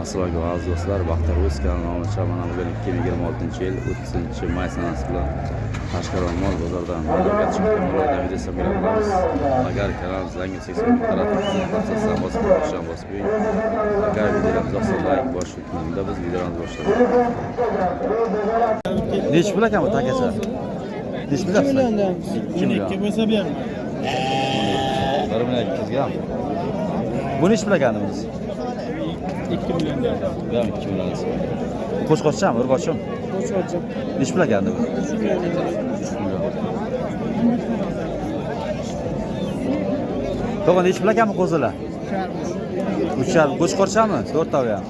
Assalomu alaykum do'stlar, Baxtar o'z kanalining chamana bugun 2026-yil 30-may sanasi bilan Qashqadaryo mol bozoridan bozorga chiqqanlardan video beramiz. Agar kanalimizga yangi bo'lsangiz, qanday bosib qo'ying. Agar videolarimizni yoqsangiz, boshlaymiz. Biz videolarimizni boshlaymiz. Nech pul ekan bu takacha? Nech pul? 2 milliondan 2 million. 12 bo'lsa berma. 1 million 200 ga. Bu nech pul ekanimiz? 2 milliondan. Ben 2 milyon. Qo'shqochchami, urg'ochmi? Qo'shqochcha. Nech pul ekandi bu? 3 million. 3 million. To'g'ri, nech pul ekanmi qo'zilar? 3,5. Qo'shqochchami? 4 tavi ham.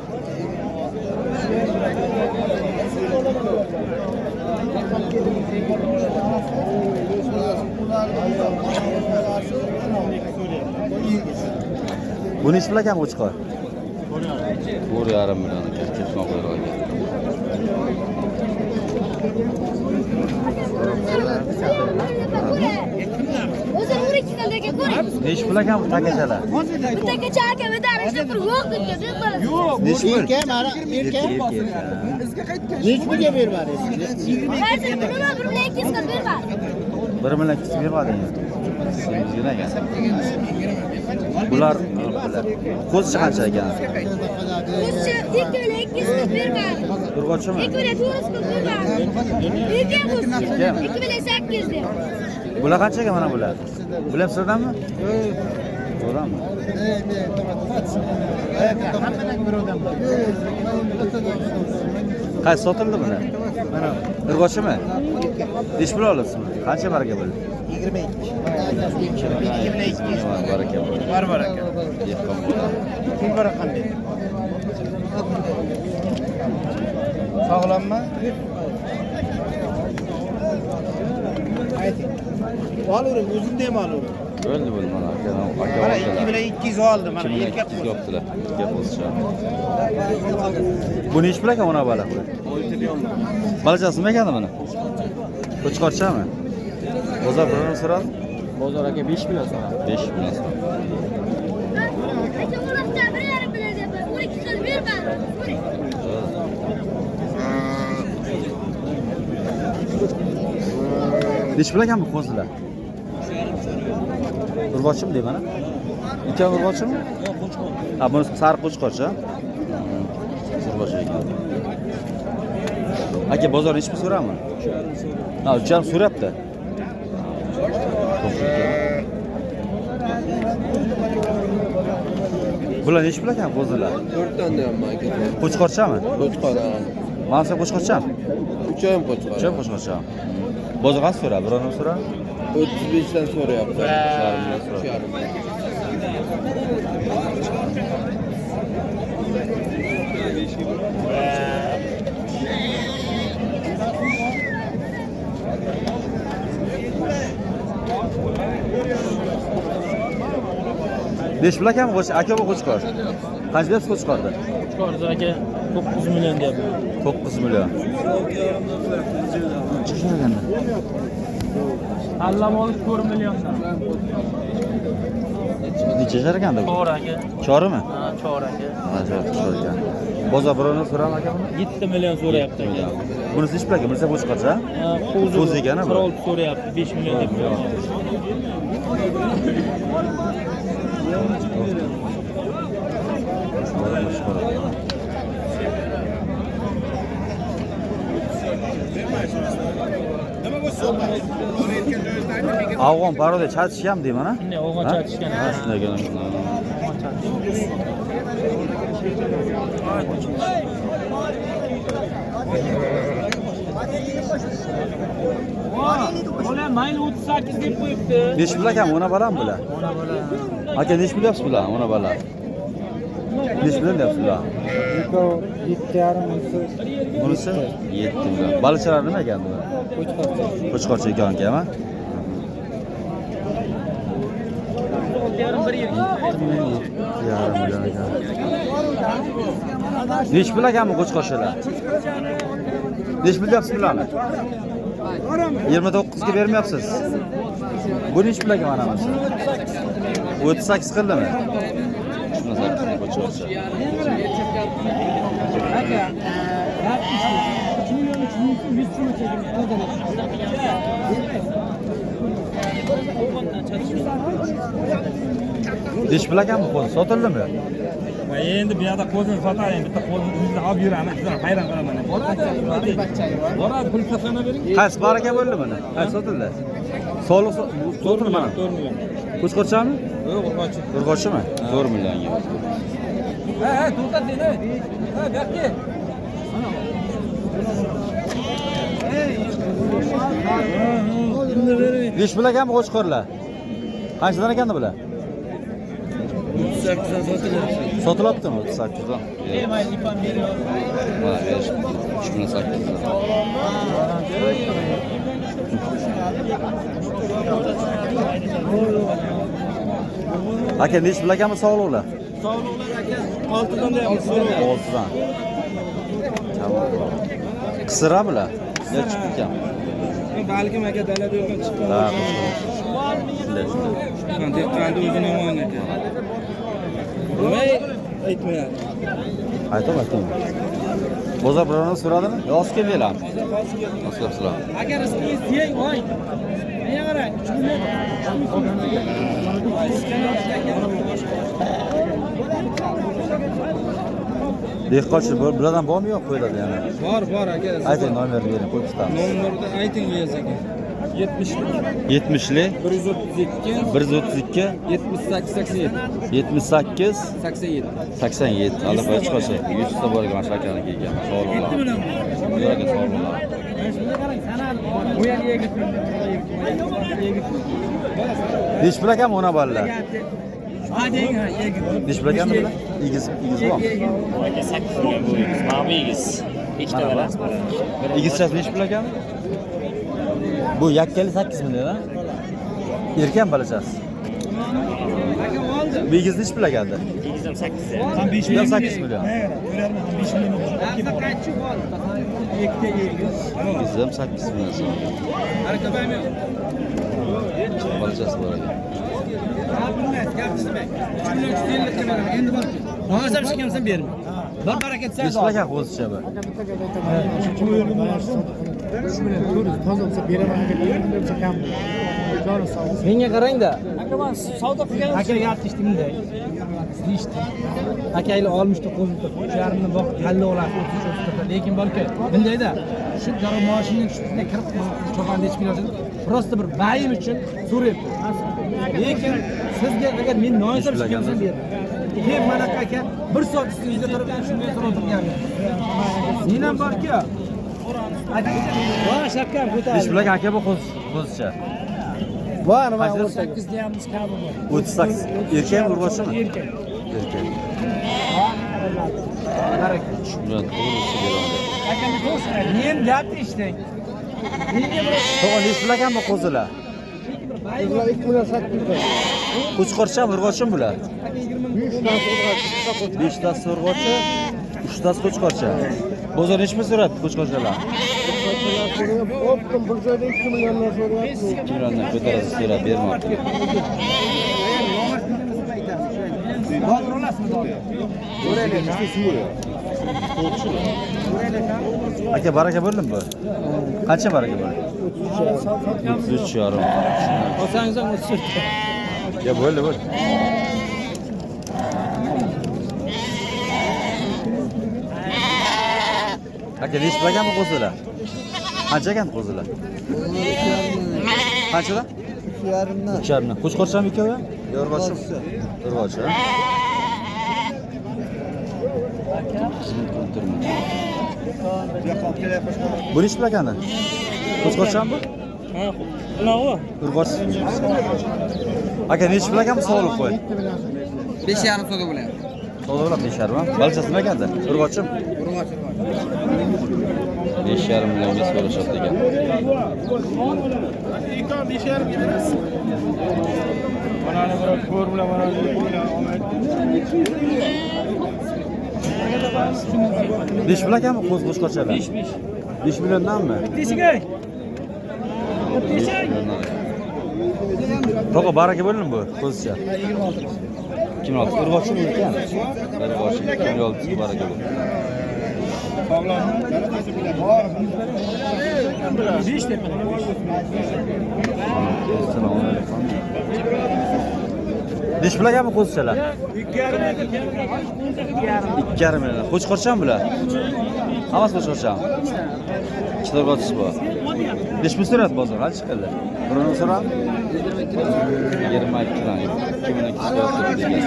Bu nech pul ekan qo'chqor? 4,5 million ketma qo'yilgan. Nech pul ekan bu takachalar? Bu takacha aka darajada bir yo'q deb Yo'q, nech pul? Nech pulga bermadingiz? hozir buni 1 million 200 ga bermadi. 1 million 200 bermadingiz. Sizga ekan. Bular qo'zichi qancha ekan? Qo'zichi 2 million 200 ga bermadi. Urg'ochmi? 2 million 400 ga bermadi. 2 million 800 deb. Bular qancha ekan mana bular? Bular sizdanmi? To'g'rimi? Qaysi sotildi bular? Mana urg'ochmi? Nech pul olasiz? Qancha baraka bo'ldi? 22. Baraka bo'ldi. Var baraka. Yiqqan bo'ldi. Pul baraka qanday? Sog'lommi? Ayting. Olavering, o'zingda ham olavering. Bo'ldi mana aka. Mana 2 million 200 oldi, mana erkak qo'z. Yo'qdilar. Erkak qo'zcha. Bu nech pul ekan ona baliq? 10 million. Balachasi nima ekan buni? Qo'chqorchami? Bozor birini so'radi? Bozor aka 5 million so'radi. 5 million. Aka uloqda 1,5 million deb 12 ga bermadi. Nech pul ekan bu qo'zilar? Urg'ochmi deyman. Ikkovi urg'ochmi? Yo'q, qo'chqor. Ha, bunisi sariq qo'chqorcha. Urg'och ekan. Aka, bozor nech pul so'rami? 3,5 so'rayapti. Ha, 3,5 so'rayapti. Bular nech pul ekan qo'zilar? 4 tane ham aka. Qo'chqorchami? Qo'chqor. Mana shu qo'chqorchami? 3 ham qo'chqor. Cho'p qo'chqorcha. Bozor qancha so'radi? Birovni so'ra? 35 dan so'rayapti. 3,5 million so'radi. Nech pul ekan aka bu qo'chqor? Qancha deb qo'chqordi? Qo'chqor aka 9 million deyapti. 9 million. Chiqishaganda. Allam olish 4 milliondan. Necha yashar ekanda bu? Chor aka. Chorimi? Ha, chor aka. Ha, chor ekan. Bozor birovni so'rami aka buni? 7 million so'rayapti aka. Bunisi nech pul aka? Bunisi qo'chqorcha? Qo'zi ekani bu. 16 so'rayapti, 5 million deb qo'ydi. Afg'on paroda chatishgan deyman a? Shunday o'g'on chatishgan. Ha, shunday ekan. Bola mayli 38 deb qo'yibdi. Nech pul ekan ona balam bular? Ona bola. Aka nech pul deyapsiz bular? Ona balam. Nech pul deyapsiz bular? 7,5 Bunisi 7 million. Baliqchalar nima ekan bu? qo'chqorcha. Qo'chqorcha ekan-a? 1,5 million ekan. Nech pul ekanmi qo'chqorchalar? Nech pul deyapsiz bularni? 29 ga bermayapsiz. Bu nech pul ekan mana bunisi? 38 qildimi? Shuni 8 ga qo'chqorcha. Dish bilaganmi qo'zi? Sotildimi? Va endi bu yoqda qo'zini sotayin, bitta qo'zini o'zini olib yuraman. Sizlar hayron qolaman. Boradi, pul tashlana bering. Qaysi baraka bo'ldi mana? Qaysi sotildi? Soliq sotildi mana. 4 million. Qo'chqorchami? Yo'q, urg'ochi. Urg'ochimi? 4 millionga. Ha, to'xtat seni. Ha, bu yoqqa. Dish bilaganmi qo'chqorlar? Qanchadan ekandi bular? 38 dan sotilyapti. Sotilyaptimi 38 dan? Mayli ipam beriyor. Mana berish 3800 dan. Aka dish bilaganmi sog'liqlar? Sog'liqlar aka 6 dan deyapmiz. 6 dan. Tamam. Qisira bular. Ya chiqib ekan. Balkim aka dalada yo'qdan chiqdi. Ha. Dehqonni o'zini yomon ekan. Nima aytmayapti? Aytdim. Bozor birovni so'radimi? Yoz keldilar. Yoz keldilar. Aka rizqingiz yeng, voy. Menga qarang, 3 million. Dehqonchi bulardan bormi yo'q qo'yiladi yana? Bor aka. Ayting nomerni bering, qo'yib tutamiz. Nomerni ayting G'iyos aka. 70li 132 132 78 78 87. 87. Alib chiqashi. 100 ta borgan mana shakani kelgan. Sog'liqlar. Bularga sog'liqlar. Bu yerga yegit. Dish bilaganmi ona bolalar? Hadeng ha yegit. Dish bilaganmi bular? Igiz bormi? Aka 8 million bu egiz. Mana bu egiz. Ikkita balas bor. Igizchasi dish bilaganmi? Bu yakkali 8 million ha? Erkan balachasi. Bu igiz dish bilagandi. Egiz ham 8 ya. Ham 5 million 8 million. Igiz ham 8 million. Balachasi bor ekan. Hozir chiqamsan berma. Bir barakat Dish bilagan qo'zicha bu. Menga qarang-da. Aka men savdo qilganim aka gapishdi bunday. Sizishdi. Akaylar olmishdi qo'zimda. Yarimni boq talla olasiz 30 ta. Lekin balki bundayda shu daromad mashinaning ustiga kirib cho'panda ichib keladi. Prosta bir bayim uchun so'rayapti. Lekin sizga agar men noyozib chiqsam ber. Keyin mana aka 1 soat ustingizda turib shunday so'rab turganman. Men ham borki. Va shakar ko'tar. Dish bilagan aka bu qo'zicha. Var 38 deyamiz kabi bor. 38. Erkak urg'ochimi? Erkak. Erkak. Barakat. Shundan to'g'risi beradi. Aka men gapni eshiting. Menga bir To'g'ri dish bilaganmi qo'zilar? 2 million 800 ta. Qo'chqorchami, urg'ochimi bular? 5 ta urg'ochi, 3 ta qo'chqorcha. Bozor nechmi so'radi qo'chqorchalar? 2 milliondan ko'tarib so'rab bermoqda. Aka baraka bo'ldimi bu? Qancha baraka bo'ldi? 33 yarim. Olsangiz ham 34. Ya bo'ldi. Aka dish bilaganmi qo'zilar? Qancha ekan qo'zilar? Qanchadan? 3,5dan. 3,5dan. Qo'chqorchami ikkovi? Urg'ochimi? Urg'ochi. Bu nish bilagani? Qo'chqorchami bu? Ha, unavi. Urg'och. Aka nech bilaganmi sog'liq qo'y? 5,5 so'da bo'lyapti. Sog'liq 5,5. Balchasi nima ekanda? Urg'ochimi? 5,5 millionga so'rashyapti ekan. Besh bilaganmi qo'zg'ochqachalar? 5 milliondanmi? To'g'ri baraka bo'ldimi bu qo'zcha? 26. 26 urg'ochimi ekan? Urg'ochi 26 baraka bo'ldi. Assalomu alaykum. Dish bilaganmi qo'zichalar? 2,5 million. Qo'chqorcham bular? Hammasi qo'chqorcham. Ikkita qo'chish bor. Dish pul so'rayapti bozor, qancha chiqadi? Birini so'ram? 22 dan. 2200 degan.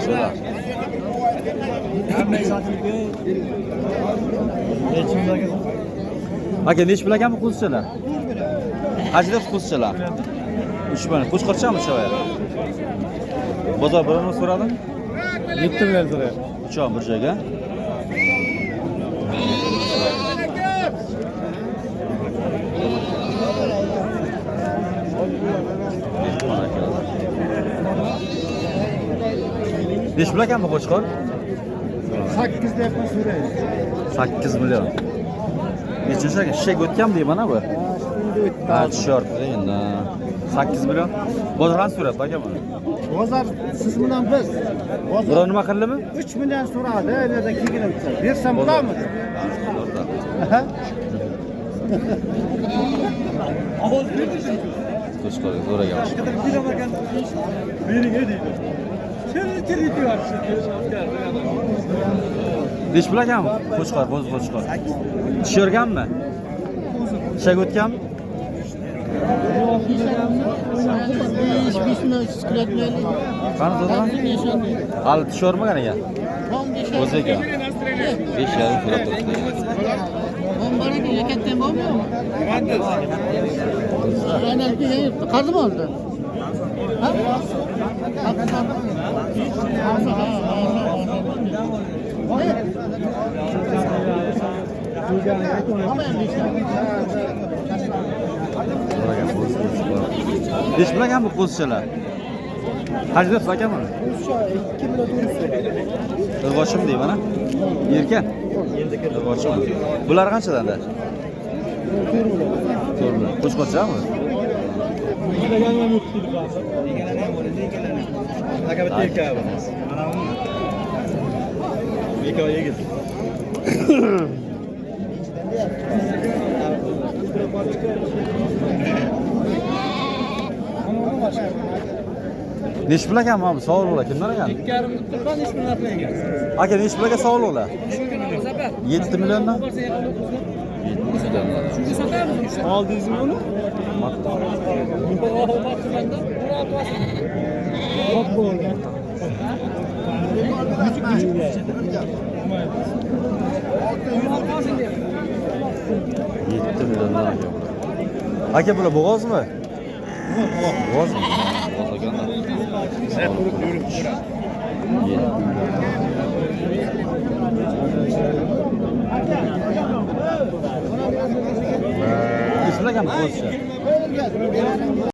Şöyle. Aka nechi bilaganmi qo'zichalar? Qancha qo'zichalar? 3 million. Qo'chqorchami sho'ya? Bozor birini so'radim. 7 million so'rayapti. Uchoq bir joyga. Nechi bilaganmi qo'chqor? 8 deyapman so'raydi. 8 million. Nechuncha shishak o'tgan deyman bu? Ha, tushyapti endi. 8 million. Bozordan so'radi aka buni. Bozor siz bilan biz. Bozor nima qildimi? 3 million so'radi, yerda keyin o'tsa. Bersam bo'ladimi? Qo'chqor zo'ragan. Besh bilaganmi? Qo'chqor, qo'chqor. Tushirganmi? Shishak o'tganmi? Qani zo'rami? Hali tushirmagan ekan. O'ziga. 5 yarim so'rab turibdi. Qarzi mı oldu? Besh bilaganmi qo'zichalar? Qancha deb akaman? 2 million Irg'ochim deyman, ha? Erkan. Irg'ochim. Bular qanchadanda? 4 million. Qo'chqorchami? Nechi bilaganmi bu sovg'alar kimdan ekan? 2,5 turban 3 million ekan. Aka nechi bilaga sovg'alar? 7 milliondan? 7 milliondan. Oldingizmi uni? Hop bo'ldi. 7 milliondan aka. Aka bular bo'g'ozmi? Bo'g'ozmi? Ishlagan qo'zicha.